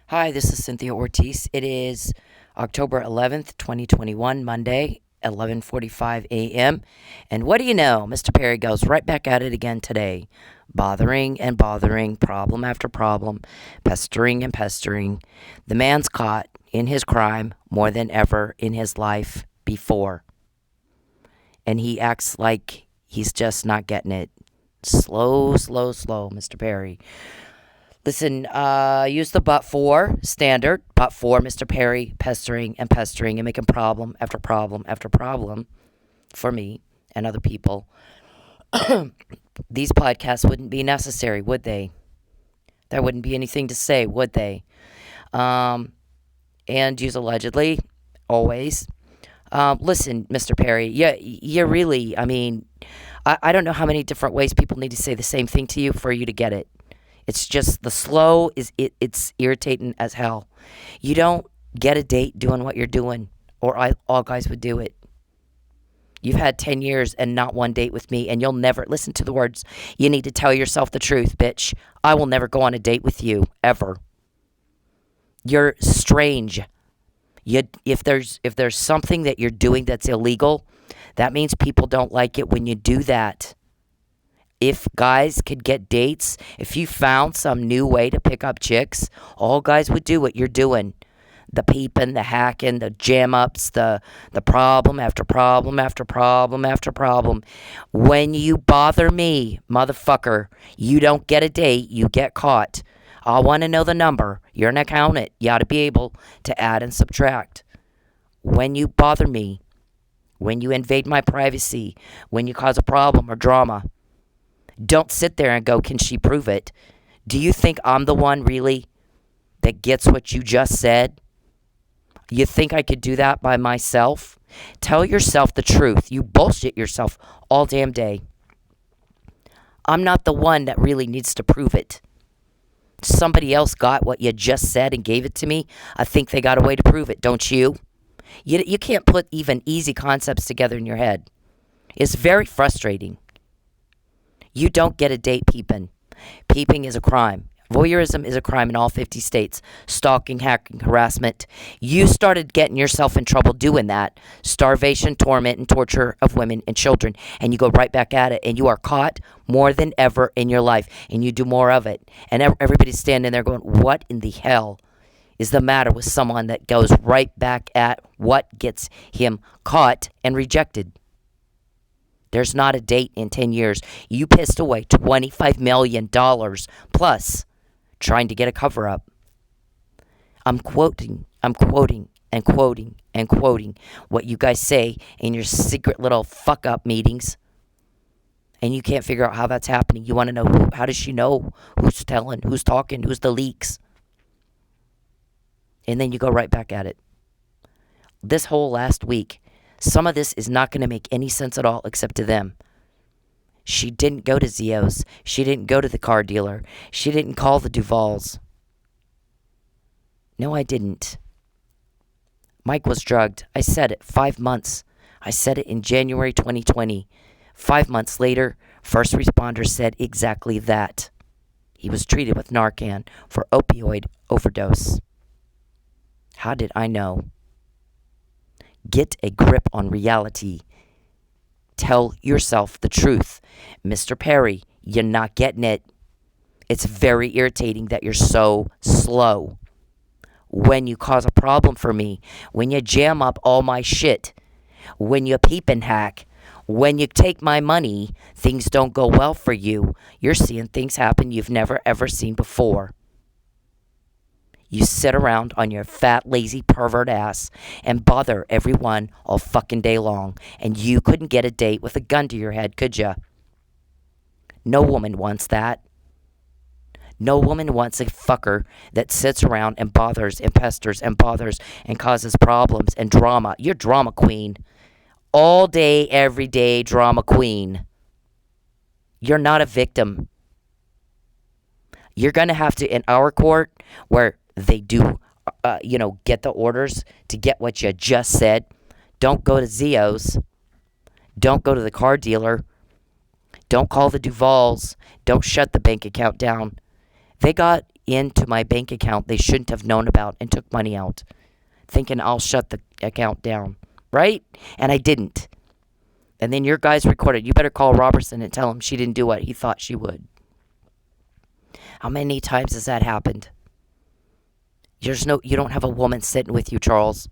Hi, this is Cynthia Ortiz. It is October 11th, 2021, Monday, 11:45 a.m. And what do you know? Mr. Perry goes right back at it again today, bothering and bothering, problem after problem, pestering and pestering. The man's caught in his crime more than ever in his life before. And he acts like he's just not getting it. Slow, slow, slow, Mr. Perry. Listen, use the but for standard, but for Mr. Perry pestering and pestering and making problem after problem after problem for me and other people. These podcasts wouldn't be necessary, would they? There wouldn't be anything to say, would they? And use allegedly, always. Listen, Mr. Perry, you really, I don't know how many different ways people need to say the same thing to you for you to get it. It's just the slow it's irritating as hell. You don't get a date doing what you're doing, or all guys would do it. You've had 10 years and not one date with me, and you'll never listen to the words. You need to tell yourself the truth, bitch. I will never go on a date with you ever. You're strange. If there's something that you're doing that's illegal, that means people don't like it when you do that. If guys could get dates, if you found some new way to pick up chicks, all guys would do what you're doing. The peeping, the hacking, the jam ups, the problem after problem after problem after problem. When you bother me, motherfucker, you don't get a date, you get caught. I want to know the number. You're an accountant. You ought to be able to add and subtract. When you bother me, when you invade my privacy, when you cause a problem or drama, don't sit there and go, can she prove it? Do you think I'm the one really that gets what you just said? You think I could do that by myself? Tell yourself the truth. You bullshit yourself all damn day. I'm not the one that really needs to prove it. Somebody else got what you just said and gave it to me. I think they got a way to prove it, don't you? You can't put even easy concepts together in your head. It's very frustrating. You don't get a date peeping. Peeping is a crime. Voyeurism is a crime in all 50 states. Stalking, hacking, harassment. You started getting yourself in trouble doing that. Starvation, torment, and torture of women and children. And you go right back at it. And you are caught more than ever in your life. And you do more of it. And everybody's standing there going, what in the hell is the matter with someone that goes right back at what gets him caught and rejected? There's not a date in 10 years. You pissed away $25 million plus trying to get a cover up. I'm quoting what you guys say in your secret little fuck up meetings. And you can't figure out how that's happening. You want to know how does she know who's telling, who's talking, who's the leaks? And then you go right back at it. This whole last week, some of this is not going to make any sense at all except to them. She didn't go to Zio's. She didn't go to the car dealer. She didn't call the Duvals. No, I didn't. Mike was drugged. I said it. 5 months. I said it in January 2020. 5 months later, first responders said exactly that. He was treated with Narcan for opioid overdose. How did I know? Get a grip on reality. Tell yourself the truth. Mr. Perry, you're not getting it. It's very irritating that you're so slow. When you cause a problem for me, when you jam up all my shit, when you peep and hack, when you take my money, things don't go well for you. You're seeing things happen you've never ever seen before. You sit around on your fat, lazy, pervert ass and bother everyone all fucking day long. And you couldn't get a date with a gun to your head, could ya? No woman wants that. No woman wants a fucker that sits around and bothers and pesters and bothers and causes problems and drama. You're drama queen. All day, every day, drama queen. You're not a victim. You're going to have to, in our court, where they do, get the orders to get what you just said. Don't go to Zio's. Don't go to the car dealer. Don't call the Duvals. Don't shut the bank account down. They got into my bank account they shouldn't have known about and took money out, thinking I'll shut the account down, right? And I didn't. And then your guys recorded. You better call Robertson and tell him she didn't do what he thought she would. How many times has that happened? You don't have a woman sitting with you, Charles.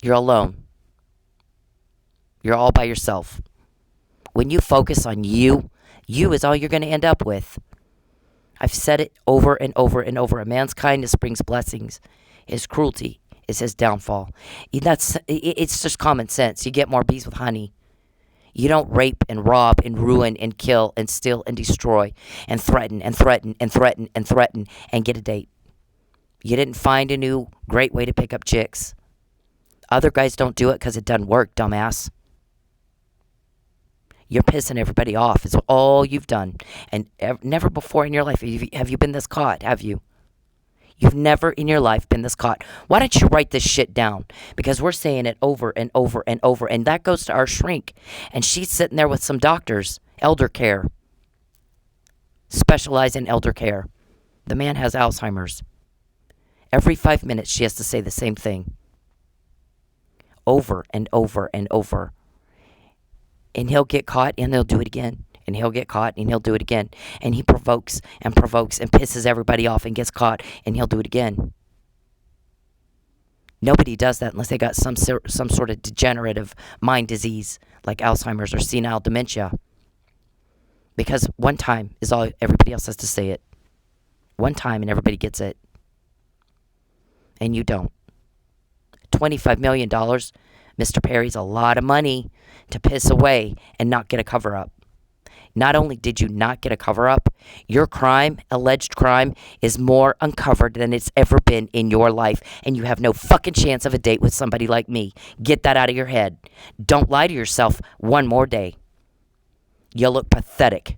You're alone. You're all by yourself. When you focus on you is all you're going to end up with. I've said it over and over and over. A man's kindness brings blessings. His cruelty is his downfall. It's just common sense. You get more bees with honey. You don't rape and rob and ruin and kill and steal and destroy and threaten and threaten and threaten and threaten and get a date. You didn't find a new great way to pick up chicks. Other guys don't do it because it doesn't work, dumbass. You're pissing everybody off. It's all you've done. And never before in your life have you been this caught, have you? You've never in your life been this caught. Why don't you write this shit down? Because we're saying it over and over and over. And that goes to our shrink. And she's sitting there with some doctors, elder care. Specialize in elder care. The man has Alzheimer's. Every 5 minutes she has to say the same thing. Over and over and over. And he'll get caught and they'll do it again. And he'll get caught and he'll do it again. And he provokes and pisses everybody off and gets caught and he'll do it again. Nobody does that unless they got some sort of degenerative mind disease like Alzheimer's or senile dementia. Because one time is all everybody else has to say it. One time and everybody gets it. And you don't. $25 million, Mr. Perry's a lot of money to piss away and not get a cover-up. Not only did you not get a cover-up, your alleged crime, is more uncovered than it's ever been in your life, and you have no fucking chance of a date with somebody like me. Get that out of your head. Don't lie to yourself one more day. You look pathetic.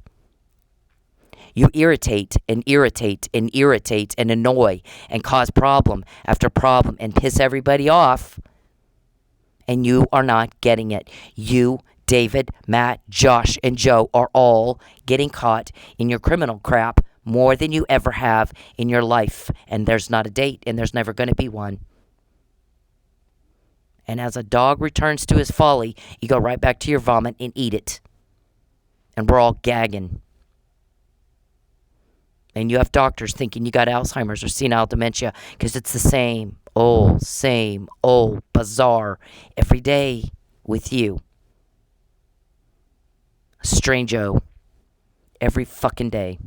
You irritate and irritate and irritate and annoy and cause problem after problem and piss everybody off, and you are not getting it. You, David, Matt, Josh, and Joe are all getting caught in your criminal crap more than you ever have in your life. And there's not a date, and there's never going to be one. And as a dog returns to his folly, you go right back to your vomit and eat it. And we're all gagging. And you have doctors thinking you got Alzheimer's or senile dementia because it's the same old bizarre every day with you. Strange-o. Every fucking day.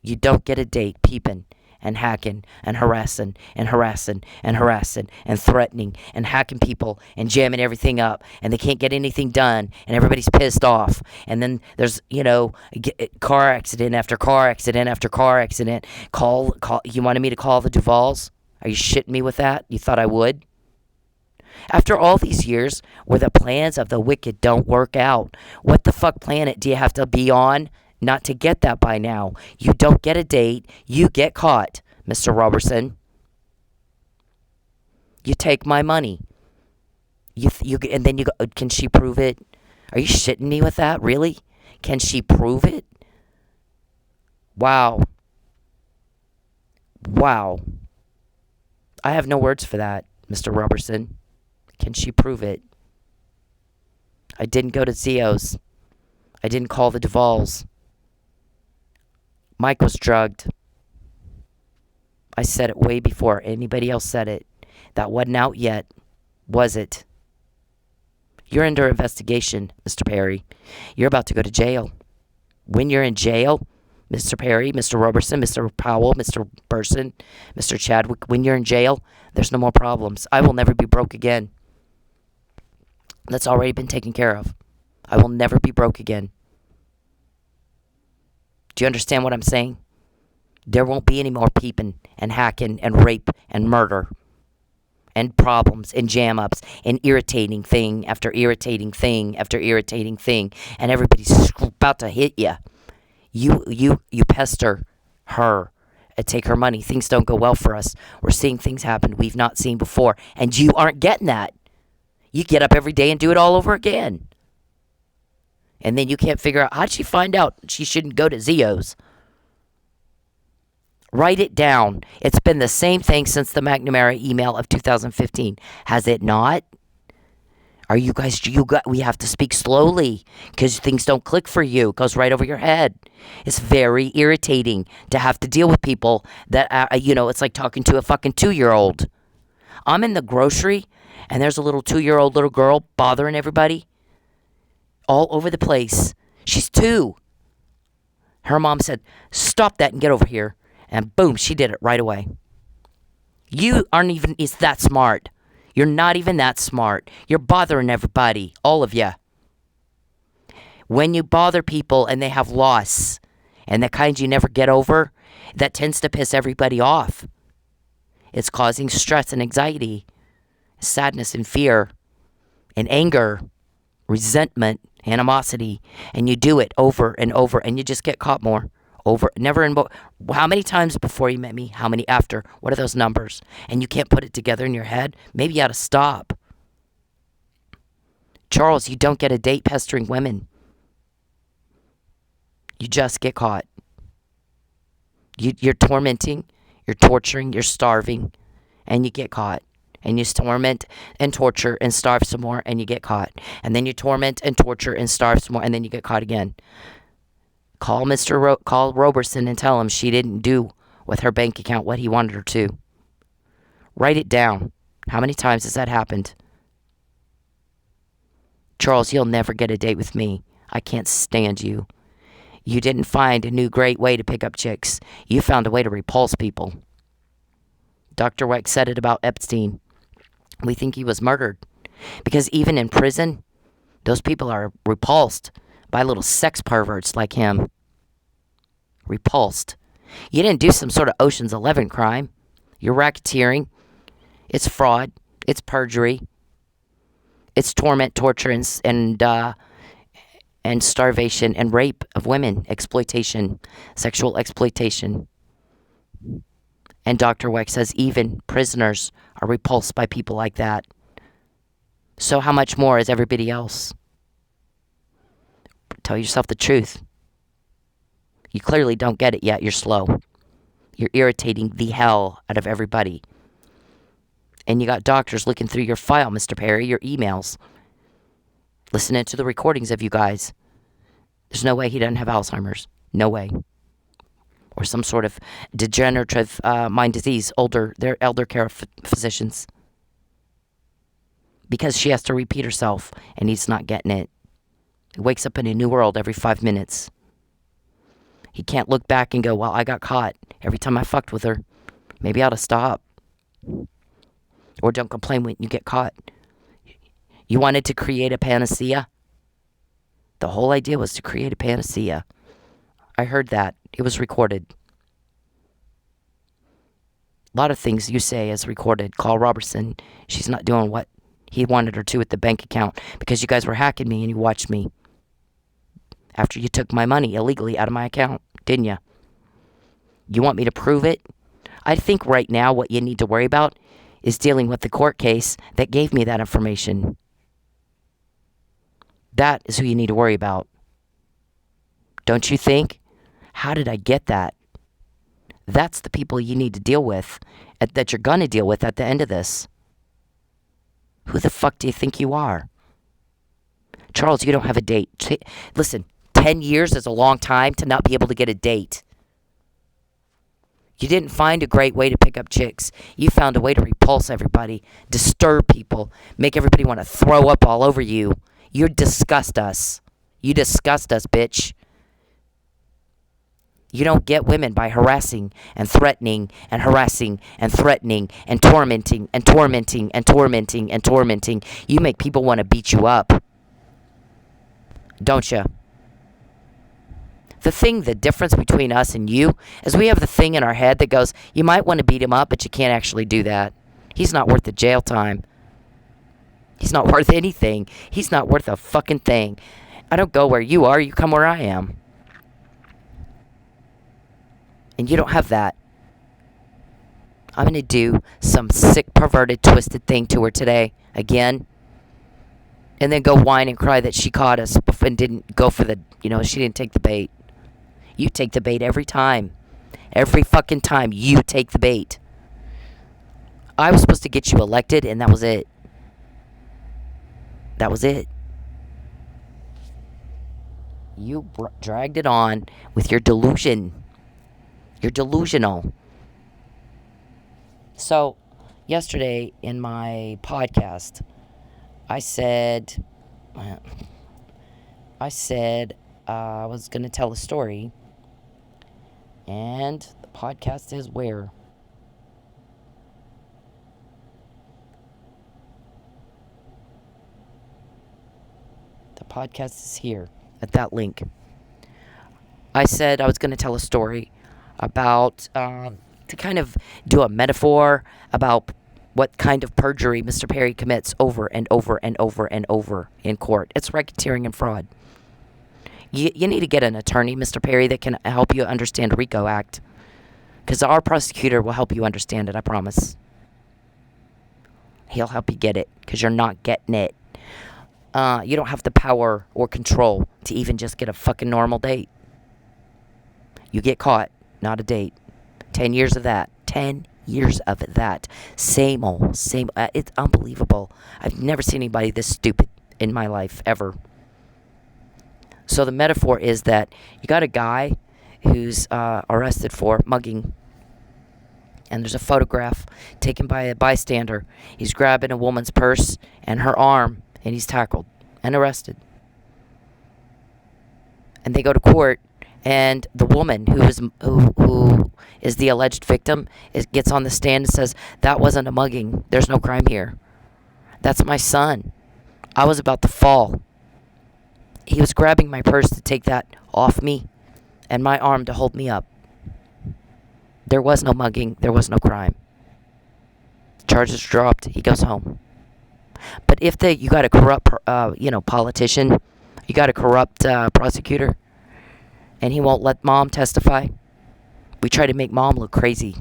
You don't get a date peeping and hacking and harassing and harassing and harassing and threatening and hacking people and jamming everything up, and they can't get anything done and everybody's pissed off. And then there's, car accident after car accident after car accident. Call. You wanted me to call the Duvals? Are you shitting me with that? You thought I would? After all these years where the plans of the wicked don't work out, what the fuck planet do you have to be on not to get that by now? You don't get a date. You get caught, Mr. Robertson. You take my money. And then you go, can she prove it? Are you shitting me with that? Really? Can she prove it? Wow. I have no words for that, Mr. Robertson. Can she prove it? I didn't go to Zio's. I didn't call the Duvals. Mike was drugged. I said it way before anybody else said it. That wasn't out yet, was it? You're under investigation, Mr. Perry. You're about to go to jail. When you're in jail, Mr. Perry, Mr. Robertson, Mr. Powell, Mr. Burson, Mr. Chadwick, when you're in jail, there's no more problems. I will never be broke again. That's already been taken care of. I will never be broke again. Do you understand what I'm saying? There won't be any more peeping and hacking and rape and murder and problems and jam-ups and irritating thing after irritating thing after irritating thing, and everybody's about to hit you. You pester her and take her money. Things don't go well for us. We're seeing things happen we've not seen before, and you aren't getting that. You get up every day and do it all over again. And then you can't figure out, how'd she find out she shouldn't go to Zio's? Write it down. It's been the same thing since the McNamara email of 2015. Has it not? Are you guys, we have to speak slowly because things don't click for you. It goes right over your head. It's very irritating to have to deal with people that, it's like talking to a fucking 2-year-old. I'm in the grocery and there's a little 2-year-old little girl bothering everybody all over the place. She's 2. Her mom said, stop that and get over here. And boom, she did it right away. You aren't even that smart. You're not even that smart. You're bothering everybody, all of you. When you bother people and they have loss, and the kind you never get over, that tends to piss everybody off. It's causing stress and anxiety, sadness and fear, and anger, resentment, animosity, and you do it over and over, and you just get caught more. Over, never in. How many times before you met me? How many after? What are those numbers? And you can't put it together in your head? Maybe you ought to stop. Charles, you don't get a date pestering women. You just get caught. You're tormenting, you're torturing, you're starving, and you get caught. And you torment and torture and starve some more, and you get caught. And then you torment and torture and starve some more, and then you get caught again. Call call Roberson and tell him she didn't do with her bank account what he wanted her to. Write it down. How many times has that happened? Charles, you'll never get a date with me. I can't stand you. You didn't find a new great way to pick up chicks. You found a way to repulse people. Dr. Weck said it about Epstein. We think he was murdered. Because even in prison, those people are repulsed by little sex perverts like him. Repulsed. You didn't do some sort of Ocean's 11 crime. You're racketeering. It's fraud. It's perjury. It's torment, torture, and starvation and rape of women. Exploitation. Sexual exploitation. And Dr. Weck says even prisoners are repulsed by people like that. So how much more is everybody else? Tell yourself the truth. You clearly don't get it yet. You're slow. You're irritating the hell out of everybody. And you got doctors looking through your file, Mr. Perry, your emails. Listening to the recordings of you guys. There's no way he doesn't have Alzheimer's. No way. Or some sort of degenerative mind disease. They're elder care physicians. Because she has to repeat herself and he's not getting it. He wakes up in a new world every 5 minutes. He can't look back and go, well, I got caught every time I fucked with her. Maybe I ought to stop. Or don't complain when you get caught. You wanted to create a panacea? The whole idea was to create a panacea. I heard that. It was recorded. A lot of things you say is recorded. Call Robertson. She's not doing what he wanted her to with the bank account because you guys were hacking me and you watched me. After you took my money illegally out of my account, didn't you? You want me to prove it? I think right now what you need to worry about is dealing with the court case that gave me that information. That is who you need to worry about. Don't you think? How did I get that? That's the people you need to deal with, that you're going to deal with at the end of this. Who the fuck do you think you are? Charles, you don't have a date. Listen, 10 years is a long time to not be able to get a date. You didn't find a great way to pick up chicks. You found a way to repulse everybody, disturb people, make everybody want to throw up all over you. You disgust us. You disgust us, bitch. You don't get women by harassing and threatening and harassing and threatening and tormenting and tormenting and tormenting and tormenting. You make people want to beat you up. Don't you? The difference between us and you is we have the thing in our head that goes, you might want to beat him up, but you can't actually do that. He's not worth the jail time. He's not worth anything. He's not worth a fucking thing. I don't go where you are. You come where I am. And you don't have that. I'm going to do some sick, perverted, twisted thing to her today. Again. And then go whine and cry that she caught us and didn't go for the, she didn't take the bait. You take the bait every time. Every fucking time you take the bait. I was supposed to get you elected, and that was it. That was it. You dragged it on with your delusion. You're delusional. So, yesterday in my podcast, I said I was going to tell a story. And the podcast is where? The podcast is here at that link. I said I was going to tell a story about, to kind of do a metaphor about what kind of perjury Mr. Perry commits over and over and over and over in court. It's racketeering and fraud. You need to get an attorney, Mr. Perry, that can help you understand RICO Act. Because our prosecutor will help you understand it, I promise. He'll help you get it, because you're not getting it. You don't have the power or control to even just get a fucking normal date. You get caught, not a date. 10 years of that. 10 years of that. Same old, same. It's unbelievable. I've never seen anybody this stupid in my life, ever. So the metaphor is that you got a guy who's arrested for mugging. And there's a photograph taken by a bystander. He's grabbing a woman's purse and her arm, and he's tackled and arrested. And they go to court, and the woman who is the alleged victim gets on the stand and says, "That wasn't a mugging. There's no crime here. That's my son. I was about to fall. He was grabbing my purse to take that off me and my arm to hold me up. There was no mugging. There was no crime. Charges dropped. He goes home." But if you got a corrupt, politician, you got a corrupt prosecutor, and he won't let mom testify, we try to make mom look crazy.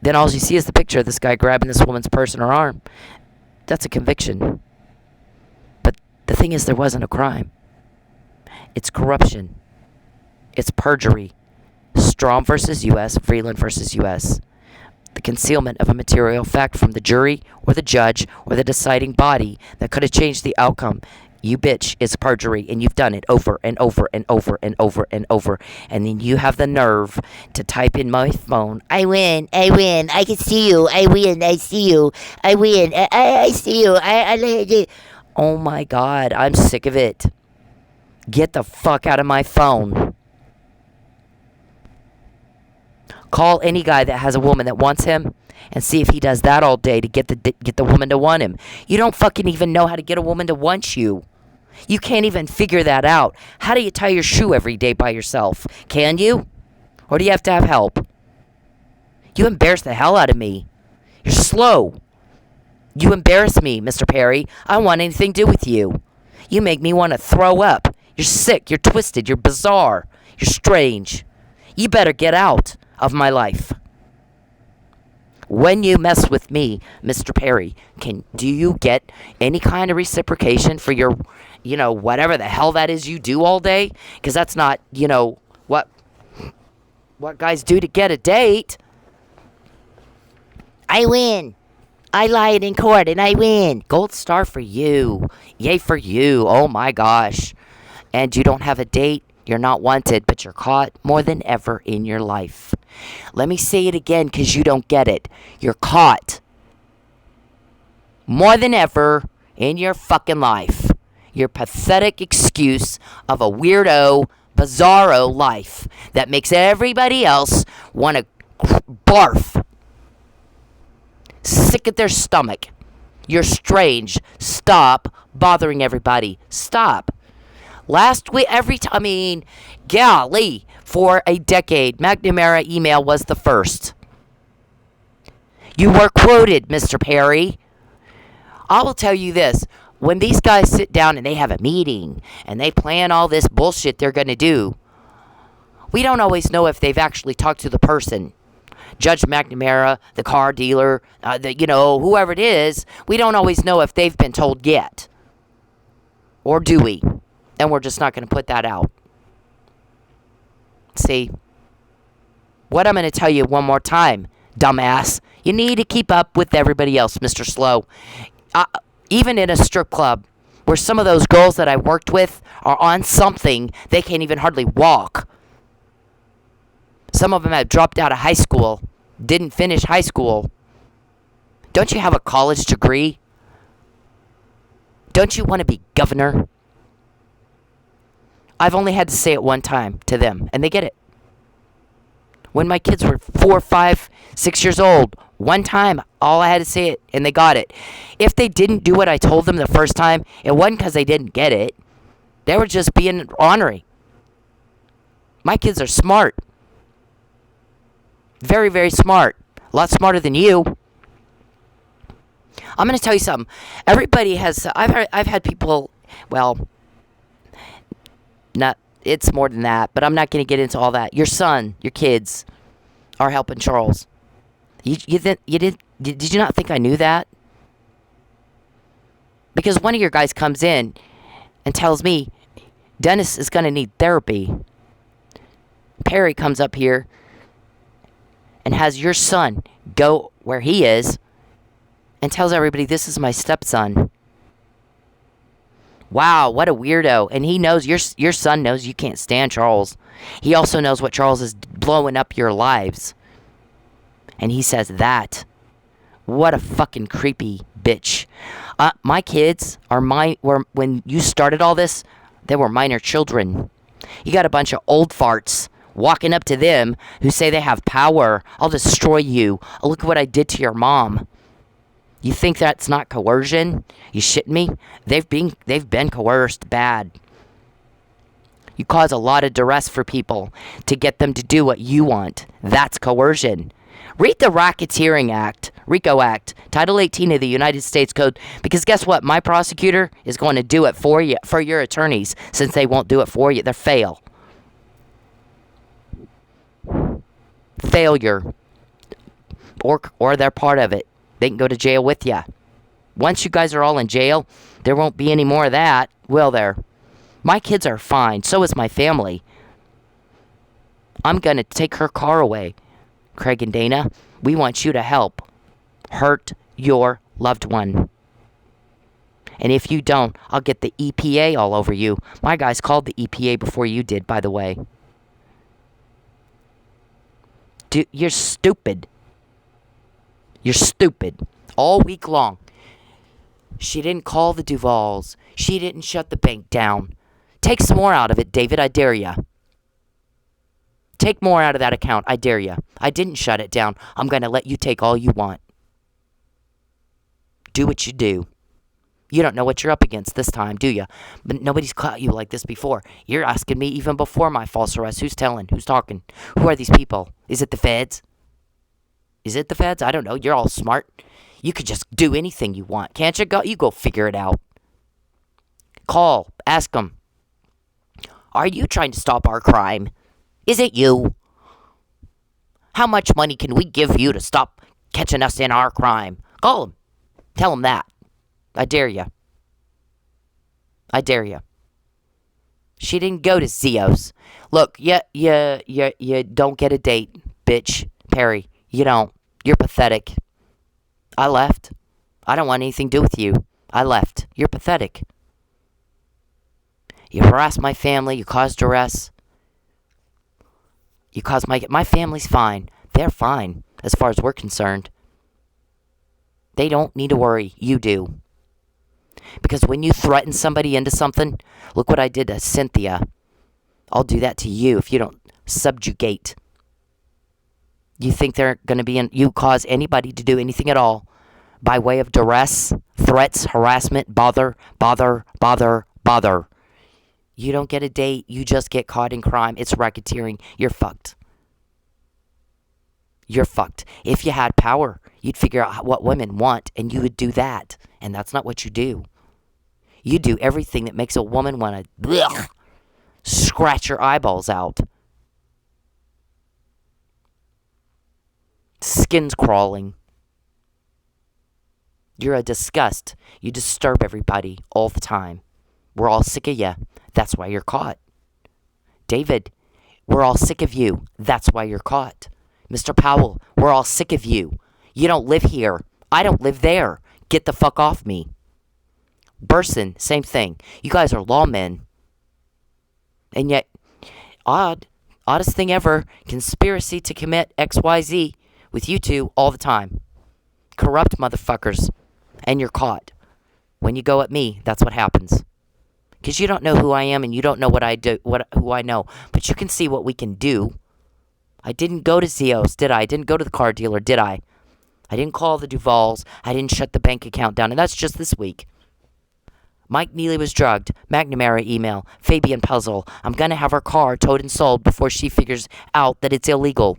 Then all you see is the picture of this guy grabbing this woman's purse and her arm. That's a conviction. But the thing is, there wasn't a crime. It's corruption. It's perjury. Strohm versus U.S., Vreeland versus U.S. The concealment of a material fact from the jury or the judge or the deciding body that could have changed the outcome. You bitch, it's perjury, and you've done it over and over and over and over and over. And then you have the nerve to type in my phone, I win, I can see you, I win, I see you, I win, I see you, I. Oh my God, I'm sick of it. Get the fuck out of my phone. Call any guy that has a woman that wants him and see if he does that all day to get the woman to want him. You don't fucking even know how to get a woman to want you. You can't even figure that out. How do you tie your shoe every day by yourself? Can you? Or do you have to have help? You embarrass the hell out of me. You're slow. You embarrass me, Mr. Perry. I don't want anything to do with you. You make me want to throw up. You're sick. You're twisted. You're bizarre. You're strange. You better get out of my life. When you mess with me, Mr. Perry, do you get any kind of reciprocation for your, whatever the hell that is you do all day? Because that's not, what guys do to get a date. I win. I lied in court and I win. Gold star for you. Yay for you. Oh my gosh. And you don't have a date. You're not wanted, but you're caught more than ever in your life. Let me say it again because you don't get it. You're caught more than ever in your fucking life. Your pathetic excuse of a weirdo, bizarro life that makes everybody else want to barf. Sick at their stomach. You're strange. Stop bothering everybody. Stop. Last week, golly, for a decade, McNamara email was the first. You were quoted, Mr. Perry. I will tell you this. When these guys sit down and they have a meeting and they plan all this bullshit they're going to do, we don't always know if they've actually talked to the person. Judge McNamara, the car dealer, whoever it is, we don't always know if they've been told yet. Or do we? And we're just not going to put that out. See, What I'm going to tell you one more time, dumbass. You need to keep up with everybody else, Mr. Slow. Even in a strip club, where some of those girls that I worked with are on something, they can't even hardly walk. Some of them have dropped out of high school, didn't finish high school. Don't you have a college degree? Don't you want to be governor? I've only had to say it one time to them, and they get it. When my kids were 4, 5, 6 years old, one time, all I had to say it, and they got it. If they didn't do what I told them the first time, it wasn't because they didn't get it. They were just being ornery. My kids are smart. Very, very smart. A lot smarter than you. I'm going to tell you something. Everybody has... I've had people... Well, not... It's more than that, but I'm not going to get into all that. Your son, your kids, are helping Charles. Did you not think I knew that? Because one of your guys comes in and tells me Dennis is going to need therapy. Perry comes up here and has your son go where he is and tells everybody this is my stepson. Wow, what a weirdo. And he knows, your son knows you can't stand Charles. He also knows what Charles is blowing up your lives. And he says that. What a fucking creepy bitch. My kids were when you started all this, they were minor children. You got a bunch of old farts walking up to them who say they have power. I'll destroy you. Oh, look what I did to your mom. You think that's not coercion? You shitting me? They've been coerced bad. You cause a lot of duress for people to get them to do what you want. That's coercion. Read the Racketeering Act, RICO Act, Title 18 of the United States Code, because guess what? My prosecutor is going to do it for you, for your attorneys, since they won't do it for you. They're fail. Failure. Or they're part of it. They can go to jail with you. Once you guys are all in jail, there won't be any more of that, will there? My kids are fine. So is my family. I'm going to take her car away. Craig and Dana, we want you to help hurt your loved one. And if you don't, I'll get the EPA all over you. My guys called the EPA before you did, by the way. Dude, you're stupid. You're stupid. All week long. She didn't call the Duvals. She didn't shut the bank down. Take some more out of it, David. I dare ya. Take more out of that account. I dare ya. I didn't shut it down. I'm going to let you take all you want. Do what you do. You don't know what you're up against this time, do you? But nobody's caught you like this before. You're asking me even before my false arrest. Who's telling? Who's talking? Who are these people? Is it the feds? Is it the feds? I don't know. You're all smart. You could just do anything you want. Can't you? You go figure it out. Call. Ask them. Are you trying to stop our crime? Is it you? How much money can we give you to stop catching us in our crime? Call them. Tell them that. I dare you. I dare you. She didn't go to Zio's. Look, you don't get a date, bitch. Perry, you don't. You're pathetic. I left. I don't want anything to do with you. I left. You're pathetic. You harass my family. You cause duress. You cause my family's fine. They're fine as far as we're concerned. They don't need to worry. You do. Because when you threaten somebody into something, look what I did to Cynthia. I'll do that to you if you don't subjugate. You think they're going to be in... You cause anybody to do anything at all by way of duress, threats, harassment, bother. You don't get a date. You just get caught in crime. It's racketeering. You're fucked. You're fucked. If you had power, you'd figure out what women want, and you would do that. And that's not what you do. You do everything that makes a woman want to scratch your eyeballs out. Skin's crawling. You're a disgust. You disturb everybody all the time. We're all sick of you. That's why you're caught. David, we're all sick of you. That's why you're caught. Mr. Powell, we're all sick of you. You don't live here. I don't live there. Get the fuck off me. Burson, same thing. You guys are lawmen. And yet, oddest thing ever, conspiracy to commit XYZ with you two all the time. Corrupt motherfuckers. And you're caught. When you go at me, that's what happens. Because you don't know who I am and you don't know what I do, who I know. But you can see what we can do. I didn't go to Zios, did I? I didn't go to the car dealer, did I? I didn't call the Duvals. I didn't shut the bank account down. And that's just this week. Mike Neely was drugged. McNamara email. Fabian puzzle. I'm going to have her car towed and sold before she figures out that it's illegal.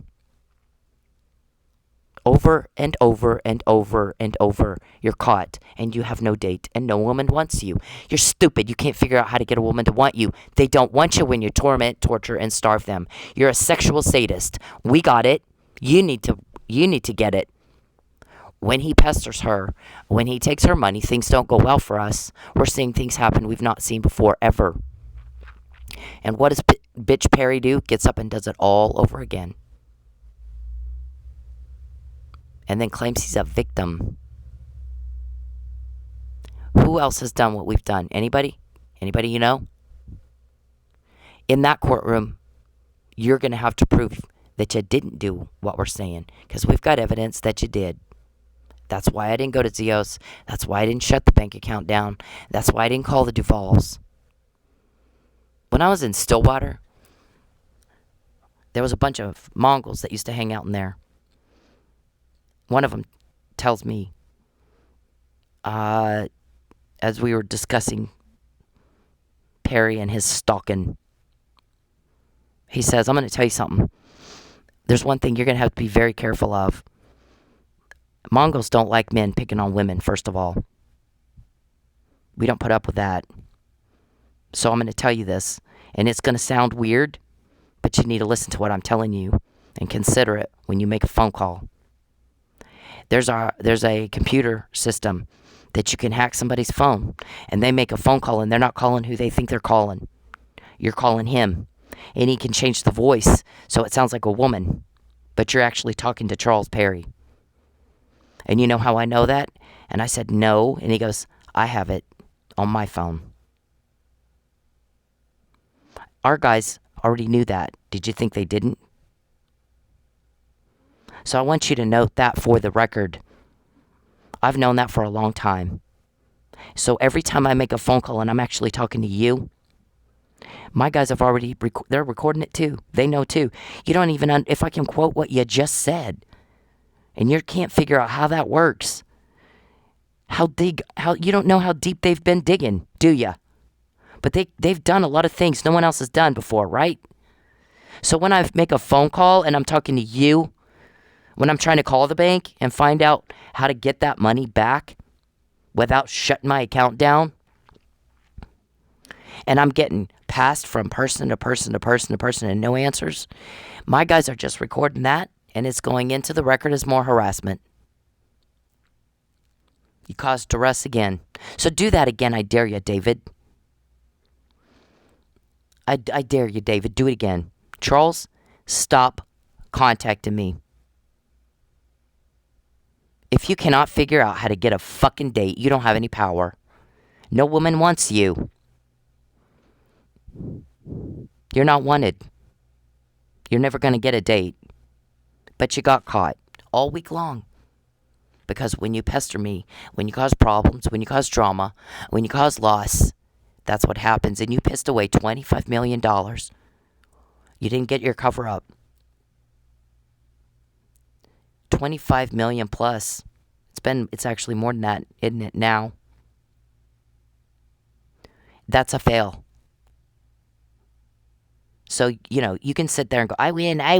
Over and over and over and over. You're caught and you have no date and no woman wants you. You're stupid. You can't figure out how to get a woman to want you. They don't want you when you torment, torture, and starve them. You're a sexual sadist. We got it. You need to get it. When he pesters her, when he takes her money, things don't go well for us. We're seeing things happen we've not seen before ever. And what does bitch Perry do? Gets up and does it all over again. And then claims he's a victim. Who else has done what we've done? Anybody? Anybody you know? In that courtroom, you're going to have to prove that you didn't do what we're saying. Because we've got evidence that you did. That's why I didn't go to Zios. That's why I didn't shut the bank account down. That's why I didn't call the Duvals. When I was in Stillwater, there was a bunch of Mongols that used to hang out in there. One of them tells me, as we were discussing Perry and his stalking, he says, I'm going to tell you something. There's one thing you're going to have to be very careful of. Mongols don't like men picking on women, first of all. We don't put up with that. So I'm going to tell you this, and it's going to sound weird, but you need to listen to what I'm telling you and consider it when you make a phone call. There's a computer system that you can hack somebody's phone, and they make a phone call, and they're not calling who they think they're calling. You're calling him, and he can change the voice so it sounds like a woman, but you're actually talking to Charles Perry. And you know how I know that? And I said, no. And he goes, I have it on my phone. Our guys already knew that. Did you think they didn't? So I want you to note that for the record. I've known that for a long time. So every time I make a phone call and I'm actually talking to you, my guys have already, they're recording it too. They know too. You don't even, if I can quote what you just said, and you can't figure out how that works. How you don't know how deep they've been digging, do you? But they've done a lot of things no one else has done before, right? So when I make a phone call and I'm talking to you, when I'm trying to call the bank and find out how to get that money back without shutting my account down, and I'm getting passed from person to person to person to person and no answers, my guys are just recording that. And it's going into the record as more harassment. You caused duress again. So do that again, I dare you, David. I dare you, David. Do it again. Charles, stop contacting me. If you cannot figure out how to get a fucking date, you don't have any power. No woman wants you. You're not wanted. You're never going to get a date. But you got caught all week long. Because when you pester me, when you cause problems, when you cause drama, when you cause loss, that's what happens. And you pissed away $25 million. You didn't get your cover up. 25 million plus. It's actually more than that, isn't it now? That's a fail. So, you know, you can sit there and go, I win. I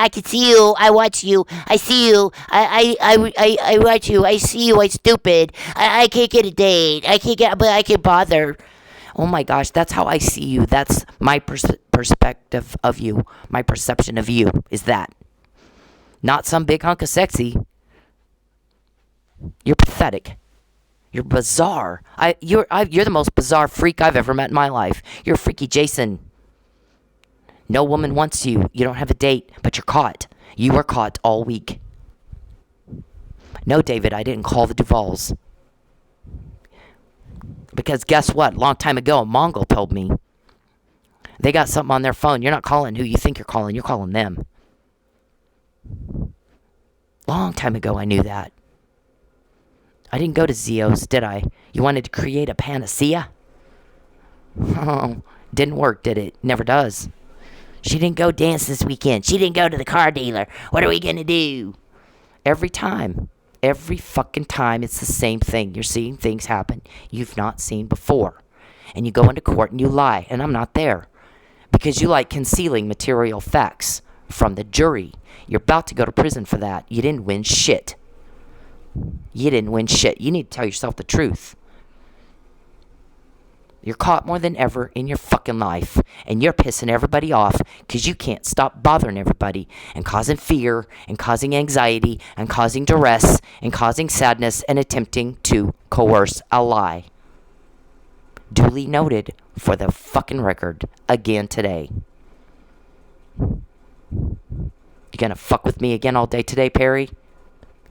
can see you. I watch you. I see you. I watch you. I see you. I'm stupid. I can't get a date. But I can bother. Oh my gosh, that's how I see you. That's my perspective of you. My perception of you is that. Not some big hunk of sexy. You're pathetic. You're bizarre. You're the most bizarre freak I've ever met in my life. You're freaky Jason. No woman wants you. You don't have a date, but you're caught. You were caught all week. No, David, I didn't call the Duvals. Because guess what? Long time ago, a Mongol told me. They got something on their phone. You're not calling who you think you're calling them. Long time ago, I knew that. I didn't go to Zio's, did I? You wanted to create a panacea? Oh, didn't work, did it? Never does. She didn't go dance this weekend. She didn't go to the car dealer. What are we going to do? Every time. Every fucking time it's the same thing. You're seeing things happen you've not seen before. And you go into court and you lie. And I'm not there. Because you like concealing material facts from the jury. You're about to go to prison for that. You didn't win shit. You didn't win shit. You need to tell yourself the truth. You're caught more than ever in your fucking life. And you're pissing everybody off because you can't stop bothering everybody and causing fear and causing anxiety and causing duress and causing sadness and attempting to coerce a lie. Duly noted for the fucking record again today. You gonna fuck with me again all day today, Perry?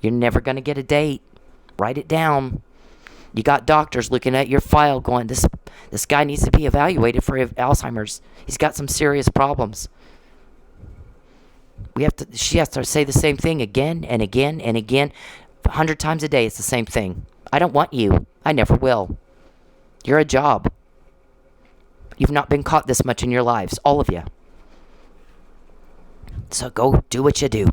You're never gonna get a date. Write it down. You got doctors looking at your file going, this guy needs to be evaluated for Alzheimer's. He's got some serious problems. She has to say the same thing again and again and again. 100 times a day it's the same thing. I don't want you. I never will. You're a job. You've not been caught this much in your lives, all of you. So go do what you do.